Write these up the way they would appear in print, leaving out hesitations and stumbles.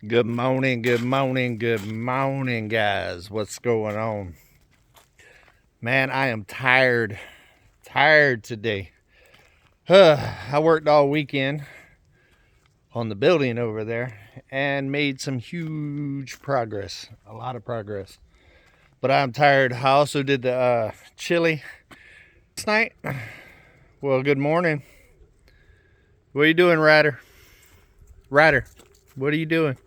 Good morning, good morning, good morning, guys. What's going on? Man, I am tired. Tired today. I worked all weekend on the building over there and made some huge progress. A lot of progress. But I'm tired. I also did the chili last night. Well, good morning. What are you doing, Ryder? Ryder, what are you doing?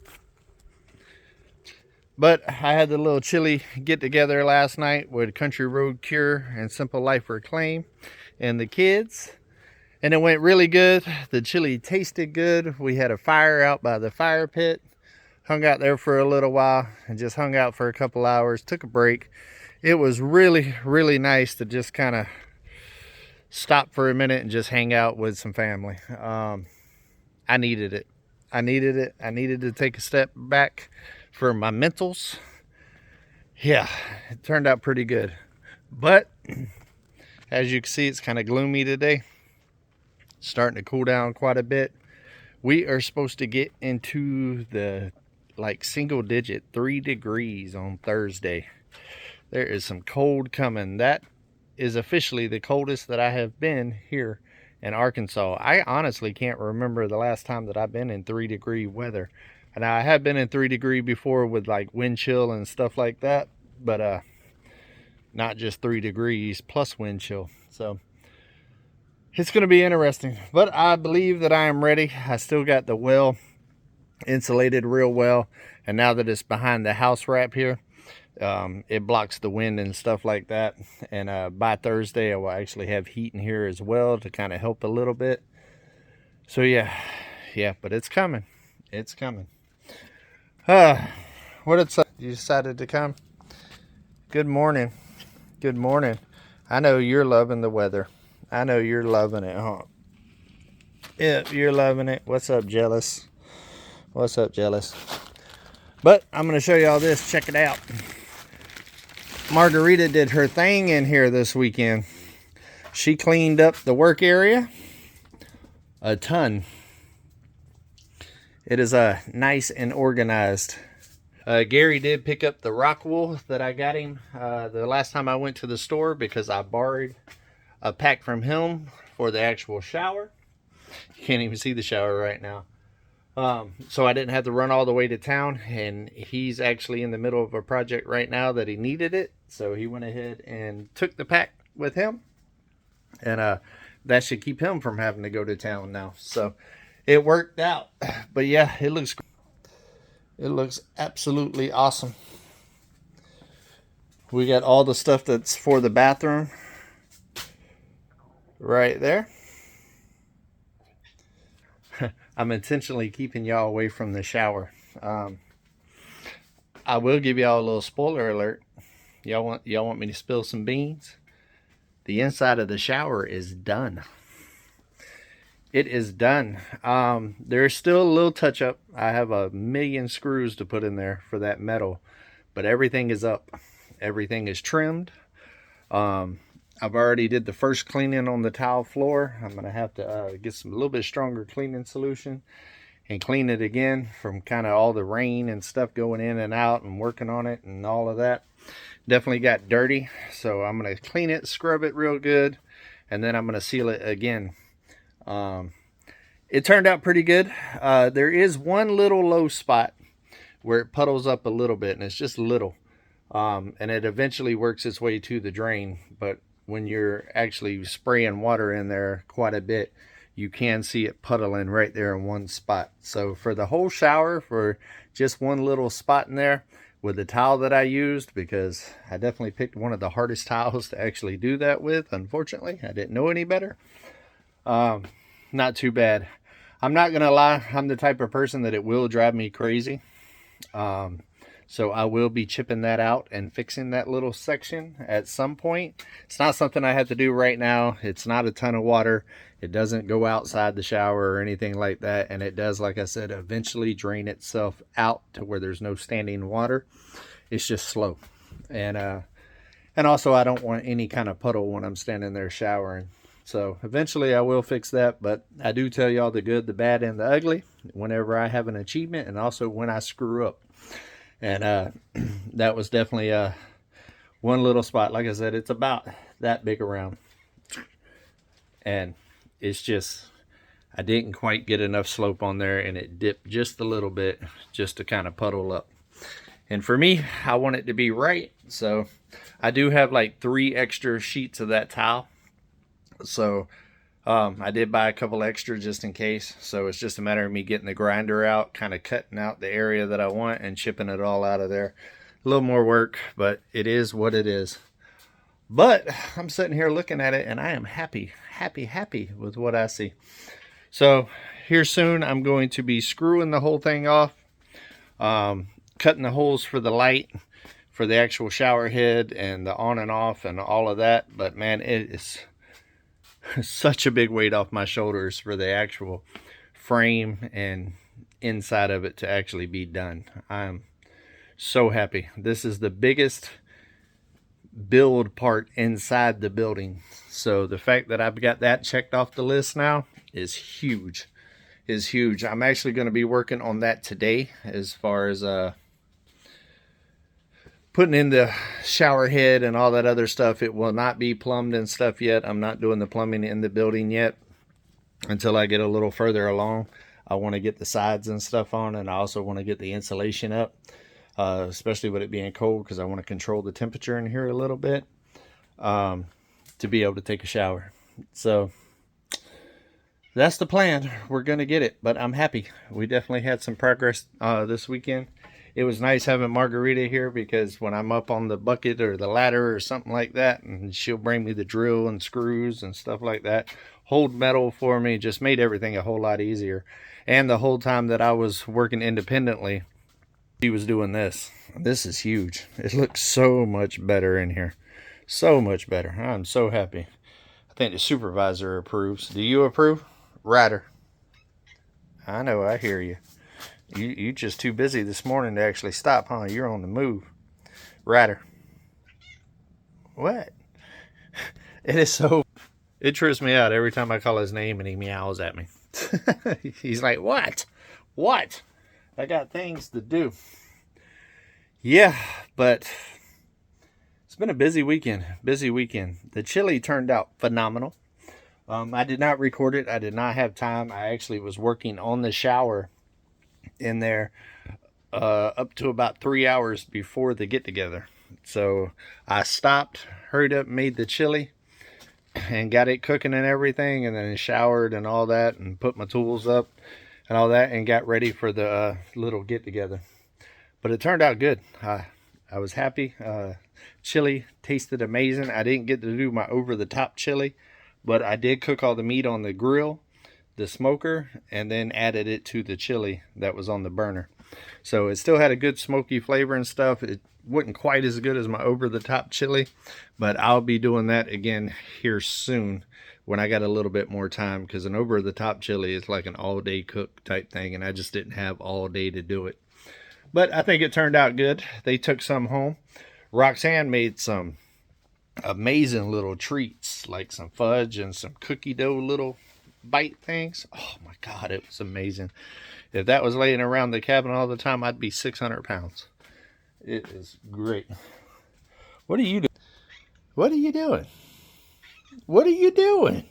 But I had the little chili get together last night with Country Road Cure and Simple Life Reclaim and the kids. And it went really good. The chili tasted good. We had a fire out by the fire pit. Hung out there for a little while and just hung out for a couple hours. Took a break. It was really, really nice to just kind of stop for a minute and just hang out with some family. I needed it. I needed it. I needed to take a step back for my mentals. Yeah, it turned out pretty good. But as you can see, it's kind of gloomy today. Starting to cool down quite a bit. We are supposed to get into the single digit 3 degrees on Thursday. There is some cold coming. That is officially the coldest that I have been here in Arkansas. I honestly can't remember the last time that I've been in 3-degree weather. And I have been in 3 degree before with like wind chill and stuff like that, but not just 3 degrees plus wind chill. So it's going to be interesting, but I believe that I am ready. I still got the well insulated real well, and now that it's behind the house wrap here, it blocks the wind and stuff like that. And by Thursday, I will actually have heat in here as well to kind of help a little bit. So yeah, but it's coming. It's coming. What it's up? You decided to come? Good morning. Good morning. I know you're loving the weather. I know you're loving it, huh? Yeah, you're loving it. What's up, Jealous? What's up, Jealous? But I'm going to show you all this. Check it out. Margarita did her thing in here this weekend. She cleaned up the work area a ton. It is nice and organized. Gary did pick up the rock wool that I got him the last time I went to the store, because I borrowed a pack from him for the actual shower. You can't even see the shower right now. So I didn't have to run all the way to town, and he's actually in the middle of a project right now that he needed it. So he went ahead and took the pack with him, and that should keep him from having to go to town now. So it worked out. But yeah, it looks absolutely awesome. We got all the stuff that's for the bathroom right there. I'm intentionally keeping y'all away from the shower. I will give y'all a little spoiler alert. Y'all want me to spill some beans? The inside of the shower is done. It is done. There's still a little touch up. I have 1,000,000 screws to put in there for that metal, but everything is up. Everything is trimmed. I've already did the first cleaning on the tile floor. I'm gonna have to get a little bit stronger cleaning solution and clean it again from kind of all the rain and stuff going in and out and working on it and all of that. Definitely got dirty, so I'm gonna clean it, scrub it real good, and then I'm gonna seal it again. It turned out pretty good. There is one little low spot where it puddles up a little bit, and it's just little, and it eventually works its way to the drain. But when you're actually spraying water in there quite a bit, you can see it puddling right there in one spot. So for the whole shower, for just one little spot in there, with the towel that I used, because I definitely picked one of the hardest towels to actually do that with, unfortunately. I didn't know any better. Not too bad. I'm not gonna lie, I'm the type of person that it will drive me crazy. So I will be chipping that out and fixing that little section at some point. It's not something I have to do right now. It's not a ton of water. It doesn't go outside the shower or anything like that. And it does, like I said, eventually drain itself out to where there's no standing water. It's just slow. And also I don't want any kind of puddle when I'm standing there showering. So eventually I will fix that, but I do tell y'all the good, the bad, and the ugly whenever I have an achievement, and also when I screw up. And that was definitely one little spot. Like I said, it's about that big around, and it's just, I didn't quite get enough slope on there, and it dipped just a little bit just to kind of puddle up. And for me, I want it to be right, so I do have like 3 extra sheets of that tile. So I did buy a couple extra just in case. So it's just a matter of me getting the grinder out, kind of cutting out the area that I want and chipping it all out of there. A little more work, but it is what it is. But I'm sitting here looking at it, and I am happy with what I see. So here soon, I'm going to be screwing the whole thing off, cutting the holes for the light, for the actual shower head and the on and off and all of that. But man, it is such a big weight off my shoulders for the actual frame and inside of it to actually be done. I'm so happy. This is the biggest build part inside the building. So the fact that I've got that checked off the list now is huge. I'm actually going to be working on that today, as far as putting in the shower head and all that other stuff. It will not be plumbed and stuff yet. I'm not doing the plumbing in the building yet until I get a little further along. I want to get the sides and stuff on, and I also want to get the insulation up, especially with it being cold, because I want to control the temperature in here a little bit to be able to take a shower. So that's the plan. We're going to get it, but I'm happy. We definitely had some progress this weekend. It was nice having Margarita here, because when I'm up on the bucket or the ladder or something like that, and she'll bring me the drill and screws and stuff like that, hold metal for me, just made everything a whole lot easier. And the whole time that I was working independently, she was doing this. This is huge. It looks so much better in here. So much better. I'm so happy. I think the supervisor approves. Do you approve? Ryder. I know, I hear you. You just too busy this morning to actually stop, huh? You're on the move. Ryder. What? It is so... It trips me out every time I call his name and he meows at me. He's like, what? What? I got things to do. Yeah, but it's been a busy weekend. The chili turned out phenomenal. I did not record it. I did not have time. I actually was working on the shower in there up to about 3 hours before the get-together. So I stopped, hurried up, made the chili, and got it cooking and everything, and then showered and all that, and put my tools up and all that, and got ready for the little get-together. But it turned out good. I was happy. Chili tasted amazing. I didn't get to do my over-the-top chili, but I did cook all the meat on the grill, the smoker, and then added it to the chili that was on the burner. So it still had a good smoky flavor and stuff. It wasn't quite as good as my over-the-top chili, but I'll be doing that again here soon when I got a little bit more time, because an over-the-top chili is like an all-day cook type thing, and I just didn't have all day to do it. But I think it turned out good. They took some home. Roxanne made some amazing little treats, like some fudge and some cookie dough little bite things. Oh my God, it was amazing. If that was laying around the cabin all the time, I'd be 600 pounds. It is great. What are you doing? What are you doing? What are you doing?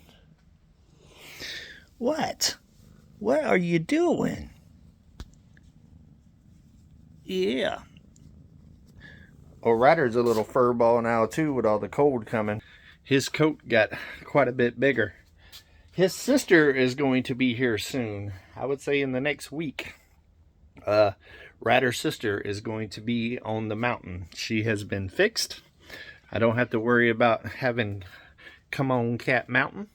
What? What are you doing? Yeah. Oh, Ryder's a little fur ball now too, with all the cold coming. His coat got quite a bit bigger. His sister is going to be here soon. I would say in the next week. Ryder's sister is going to be on the mountain. She has been fixed. I don't have to worry about having come on Cat Mountain.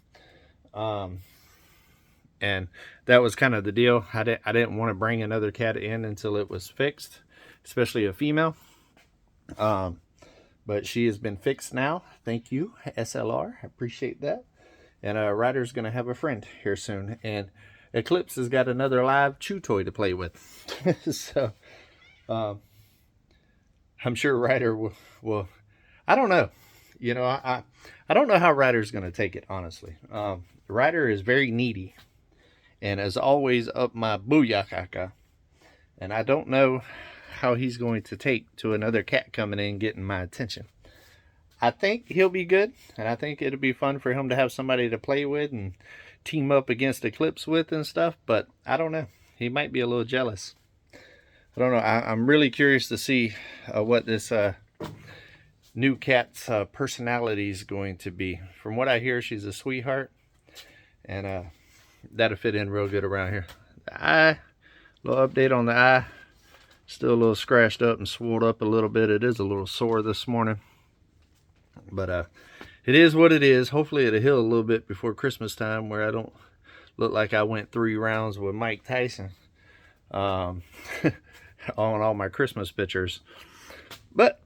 And that was kind of the deal. I didn't want to bring another cat in until it was fixed, especially a female. But she has been fixed now. Thank you, SLR. I appreciate that. And Ryder's going to have a friend here soon. And Eclipse has got another live chew toy to play with. So, I'm sure Ryder will, I don't know. You know, I don't know how Ryder's going to take it, honestly. Ryder is very needy and is always up my booyakaka. And I don't know how he's going to take to another cat coming in getting my attention. I think he'll be good, and I think it'll be fun for him to have somebody to play with and team up against Eclipse with and stuff, but I don't know. He might be a little jealous. I don't know. I'm really curious to see what this new cat's personality is going to be. From what I hear, she's a sweetheart, and that'll fit in real good around here. The eye, little update on the eye. Still a little scratched up and swelled up a little bit. It is a little sore this morning, but it is what it is. Hopefully it'll heal a little bit before Christmas time, where I don't look like I went 3 rounds with Mike Tyson on all my Christmas pictures. But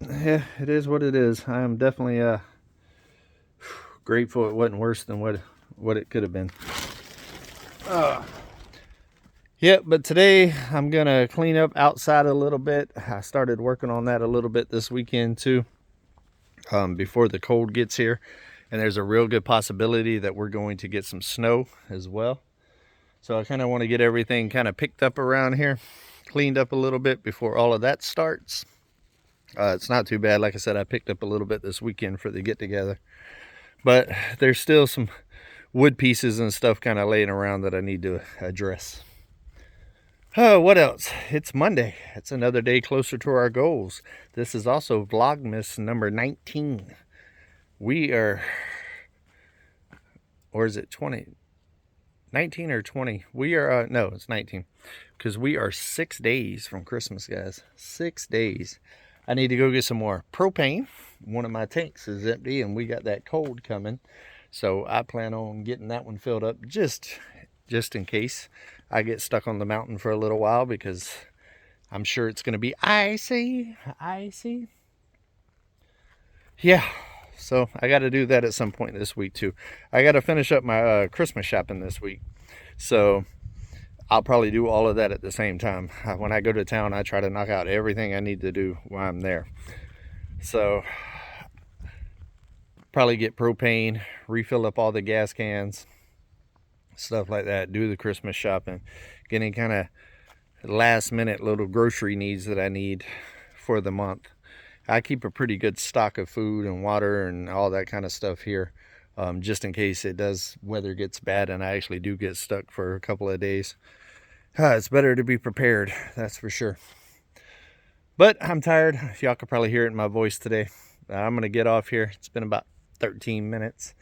yeah, it is what it is. I am definitely grateful it wasn't worse than what it could have been. Yeah, but today I'm gonna clean up outside a little bit. I started working on that a little bit this weekend too, before the cold gets here, and there's a real good possibility that we're going to get some snow as well. So I kind of want to get everything kind of picked up around here, cleaned up a little bit before all of that starts. It's not too bad. Like I said, I picked up a little bit this weekend for the get together, but there's still some wood pieces and stuff kind of laying around that I need to address. What else? It's Monday. It's another day closer to our goals. This is also Vlogmas number 19. We are, or is it 20? 19 or 20? We are, no, it's 19. Because we are 6 days from Christmas, guys. 6 days. I need to go get some more propane. One of my tanks is empty and we got that cold coming. So I plan on getting that one filled up just in case I get stuck on the mountain for a little while, because I'm sure it's going to be icy. Yeah, so I got to do that at some point this week too. I got to finish up my Christmas shopping this week, so I'll probably do all of that at the same time. When I go to town, I try to knock out everything I need to do while I'm there. So probably get propane, refill up all the gas cans, stuff like that, do the Christmas shopping, get any kind of last minute little grocery needs that I need for the month. I keep a pretty good stock of food and water and all that kind of stuff here, just in case weather gets bad and I actually do get stuck for a couple of days. It's better to be prepared, that's for sure. But I'm tired. Y'all could probably hear it in my voice today. I'm gonna get off here. It's been about 13 minutes.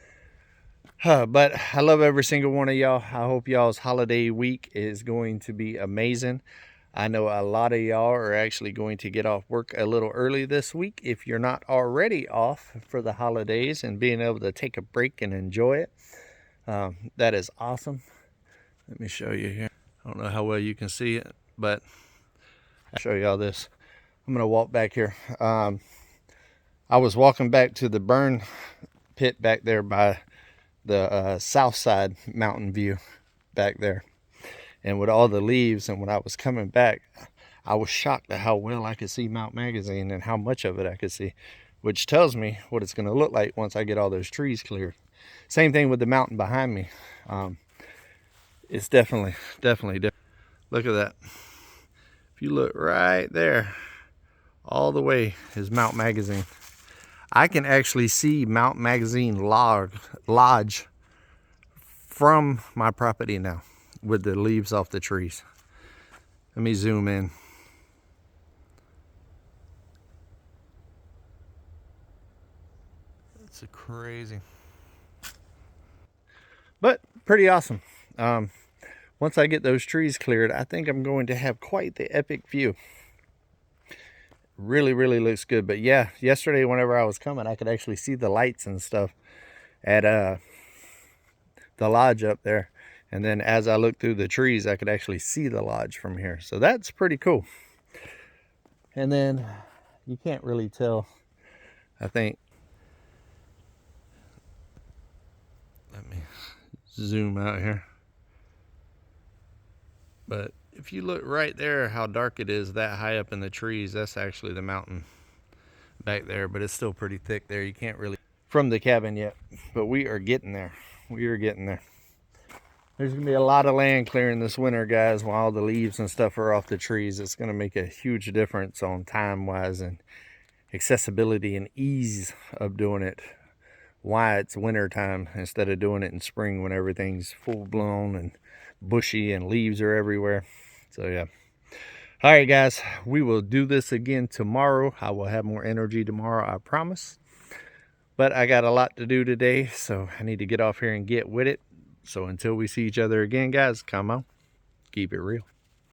But I love every single one of y'all. I hope y'all's holiday week is going to be amazing. I know a lot of y'all are actually going to get off work a little early this week, if you're not already off for the holidays and being able to take a break and enjoy it. That is awesome. Let me show you here. I don't know how well you can see it, but I'll show y'all this. I'm going to walk back here. I was walking back to the burn pit back there by the south side mountain view back there, and with all the leaves, and when I was coming back, I was shocked at how well I could see Mount Magazine and how much of it I could see, which tells me what it's going to look like once I get all those trees cleared. Same thing with the mountain behind me. It's definitely different. Look at that. If you look right there, all the way is Mount Magazine. I can actually see Mount Magazine Lodge from my property now with the leaves off the trees. Let me zoom in. It's crazy. But pretty awesome. Once I get those trees cleared, I think I'm going to have quite the epic view. Really looks good. But yeah, yesterday whenever I was coming, I could actually see the lights and stuff at the lodge up there, and then as I looked through the trees, I could actually see the lodge from here. So that's pretty cool. And then you can't really tell, I think. Let me zoom out here. But if you look right there, how dark it is that high up in the trees, that's actually the Mountain back there, but it's still pretty thick there. You can't really from the cabin yet, but we are getting there. We are getting there. There's gonna be a lot of land clearing this winter, guys, while all the leaves and stuff are off the trees. It's gonna make a huge difference on time-wise and accessibility and ease of doing it. Why it's winter time instead of doing it in spring when everything's full blown and bushy and leaves are everywhere. So yeah. All right, guys, we will do this again tomorrow. I will have more energy tomorrow, I promise. But I got a lot to do today, so I need to get off here and get with it. So until we see each other again, guys, come on, keep it real.